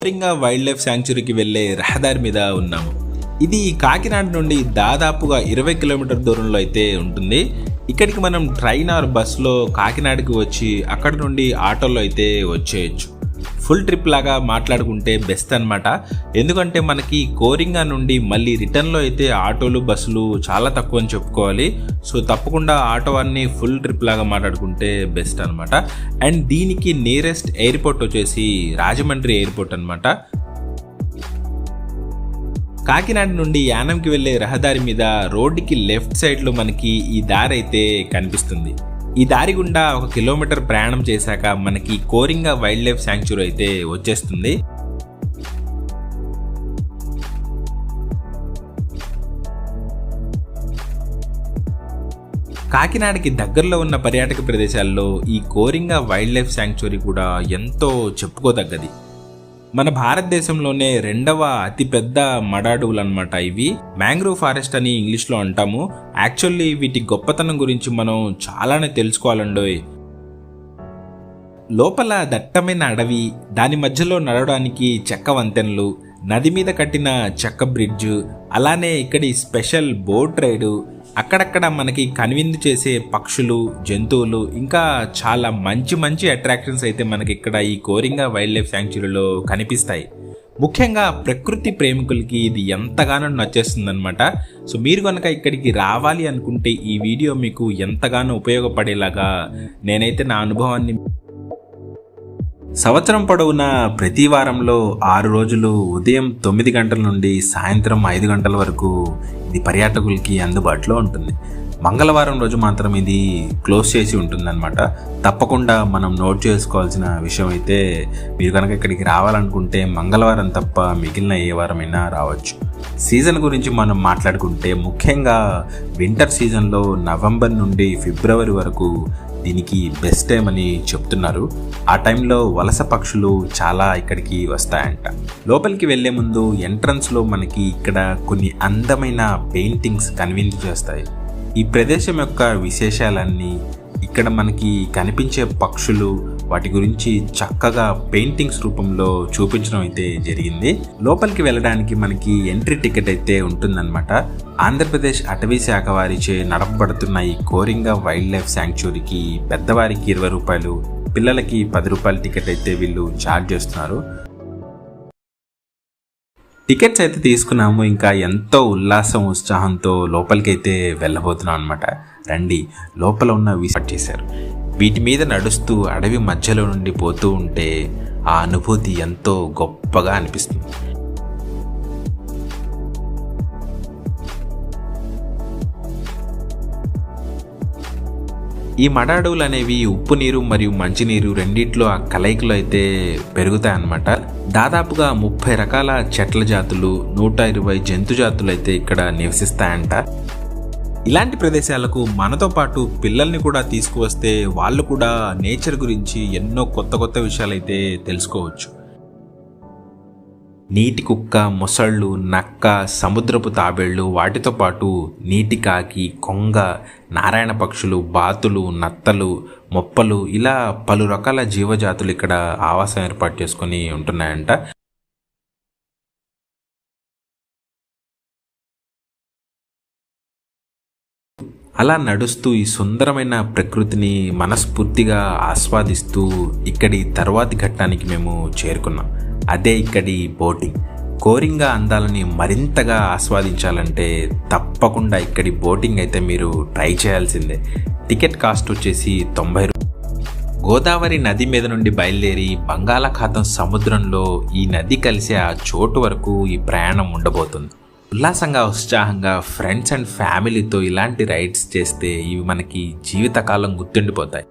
Coringa wild life శాంక్చురీకి వెళ్లే రహదారి మీద ఉన్నాము. ఇది కాకినాడ నుండి దాదాపుగా 20 కిలోమీటర్ దూరంలో అయితే ఉంటుంది. ఇక్కడికి మనం ట్రైన్ ఆర్ బస్సులో కాకినాడకి వచ్చి అక్కడ నుండి ఆటోలో అయితే వచ్చేయచ్చు. ఫుల్ ట్రిప్ లాగా మాట్లాడుకుంటే బెస్ట్ అనమాట. ఎందుకంటే మనకి కోరింగా నుండి మళ్ళీ రిటర్న్లో అయితే ఆటోలు బస్సులు చాలా తక్కువ అని చెప్పుకోవాలి. సో తప్పకుండా ఆటో అన్ని ఫుల్ ట్రిప్ లాగా మాట్లాడుకుంటే బెస్ట్ అనమాట. అండ్ దీనికి నియరెస్ట్ ఎయిర్పోర్ట్ వచ్చేసి రాజమండ్రి ఎయిర్పోర్ట్ అనమాట. కాకినాడ నుండి యానంకి వెళ్లే రహదారి మీద రోడ్డుకి లెఫ్ట్ సైడ్లో మనకి ఈ దారి అయితే కనిపిస్తుంది. ఈ దారి గుండా 1 కిలోమీటర్ ప్రయాణం చేశాక మనకి కోరింగా వైల్డ్ లైఫ్ శాంక్చురీ అయితే వచ్చేస్తుంది. కాకినాడకి దగ్గరలో ఉన్న పర్యాటక ప్రదేశాల్లో ఈ కోరింగా వైల్డ్ లైఫ్ శాంక్చురీ కూడా ఎంతో చెప్పుకోదగ్గది. మన భారతదేశంలోనే 2వ అతిపెద్ద మడాడువులు అనమాట ఇవి. మ్యాంగ్రోవ్ ఫారెస్ట్ అని ఇంగ్లీష్లో అంటాము. యాక్చువల్లీ వీటి గొప్పతనం గురించి మనం చాలానే తెలుసుకోవాలండోయ్. లోపల దట్టమైన అడవి, దాని మధ్యలో నడవడానికి చెక్క వంతెనలు, నది మీద కట్టిన చెక్క బ్రిడ్జ్, అలానే ఇక్కడి స్పెషల్ బోట్ రైడు, అక్కడక్కడ మనకి కనువిందు చేసే పక్షులు, జంతువులు, ఇంకా చాలా మంచి అట్రాక్షన్స్ అయితే మనకి ఇక్కడ ఈ కోరింగా వైల్డ్ లైఫ్ శాంక్చురీలో కనిపిస్తాయి. ముఖ్యంగా ప్రకృతి ప్రేమికులకి ఇది ఎంతగానో నచ్చేస్తుందన్నమాట. సో మీరు కనుక ఇక్కడికి రావాలి అనుకుంటే ఈ వీడియో మీకు ఎంతగానో ఉపయోగపడేలాగా నేనైతే నా అనుభవాన్ని సంవత్సరం పొడవునా ప్రతి వారంలో 6 రోజులు ఉదయం 9 గంటల నుండి సాయంత్రం 5 గంటల వరకు ఇది పర్యాటకులకి అందుబాటులో ఉంటుంది. మంగళవారం రోజు మాత్రం ఇది క్లోజ్ చేసి ఉంటుందన్నమాట. తప్పకుండా మనం నోట్ చేసుకోవాల్సిన విషయం అయితే, మీరు కనుక ఇక్కడికి రావాలనుకుంటే మంగళవారం తప్ప మిగిలిన ఏ వారమైనా రావచ్చు. సీజన్ గురించి మనం మాట్లాడుకుంటే ముఖ్యంగా వింటర్ సీజన్లో నవంబర్ నుండి ఫిబ్రవరి వరకు దీనికి బెస్ట్ టైం అని చెప్తున్నారు. ఆ టైంలో వలస పక్షులు చాలా ఇక్కడికి వస్తాయంట. లోపలికి వెళ్లే ముందు ఎంట్రన్స్లో మనకి ఇక్కడ కొన్ని అందమైన పెయింటింగ్స్ కనువిందు చేస్తాయి. ఈ ప్రదేశం యొక్క విశేషాలన్నీ, ఇక్కడ మనకి కనిపించే పక్షులు, వాటి గురించి చక్కగా పెయింటింగ్స్ రూపంలో చూపించడం అయితే జరిగింది. లోపలికి వెళ్ళడానికి మనకి ఎంట్రీ టికెట్ అయితే ఉంటుందన్నమాట. ఆంధ్రప్రదేశ్ అటవీ శాఖ వారిచే నడపబడుతున్న ఈ కోరింగా వైల్డ్ లైఫ్ శాంక్చురీకి పెద్దవారికి 20 రూపాయలు, పిల్లలకి 10 రూపాయల టికెట్ అయితే వీళ్ళు ఛార్జ్ చేస్తున్నారు. టికెట్స్ అయితే తీసుకున్నాము. ఇంకా ఎంతో ఉత్సాహంతో లోపలికి అయితే వెళ్ళబోతున్నాం అనమాట. రండి, లోపల ఉన్న విజిట్ చేశారు. వీటి మీద నడుస్తూ అడవి మధ్యలో నుండి పోతూ ఉంటే ఆ అనుభూతి ఎంతో గొప్పగా అనిపిస్తుంది. ఈ మడ అడవులు అనేవి ఉప్పు నీరు మరియు మంచినీరు రెండిట్లో ఆ కలయికలో అయితే పెరుగుతాయన్నమాట. దాదాపుగా 30 రకాల చెట్ల జాతులు, 120 జంతు జాతులు అయితే ఇక్కడ నివసిస్తాయంట. ఇలాంటి ప్రదేశాలకు మనతో పాటు పిల్లల్ని కూడా తీసుకువస్తే వాళ్ళు కూడా నేచర్ గురించి ఎన్నో కొత్త విషయాలైతే తెలుసుకోవచ్చు. నీటి కుక్క, మొసళ్ళు, నక్క, సముద్రపు తాబేళ్లు, వాటితో పాటు నీటి కాకి, కొంగ, నారాయణ పక్షులు, బాతులు, నత్తలు, మొప్పలు, ఇలా పలు రకాల జీవజాతులు ఇక్కడ ఆవాసం ఏర్పాటు చేసుకొని ఉంటున్నాయంట. అలా నడుస్తూ ఈ సుందరమైన ప్రకృతిని మనస్ఫూర్తిగా ఆస్వాదిస్తూ ఇక్కడి తర్వాతి ఘట్టానికి మేము చేరుకున్నాం. అదే ఇక్కడి బోటింగ్. కోరింగా అందాలని మరింతగా ఆస్వాదించాలంటే తప్పకుండా ఇక్కడి బోటింగ్ అయితే మీరు ట్రై చేయాల్సిందే. టికెట్ కాస్ట్ వచ్చేసి 90 రూపాయలు. గోదావరి నది మీద నుండి బయలుదేరి బంగాళాఖాతం సముద్రంలో ఈ నది కలిసే ఆ చోటు వరకు ఈ ప్రయాణం ఉండబోతుంది. ఉల్లాసంగా, ఉత్సాహంగా ఫ్రెండ్స్ అండ్ ఫ్యామిలీతో ఇలాంటి రైడ్స్ చేస్తే ఇవి మనకి జీవితకాలం గుర్తుండిపోతాయి.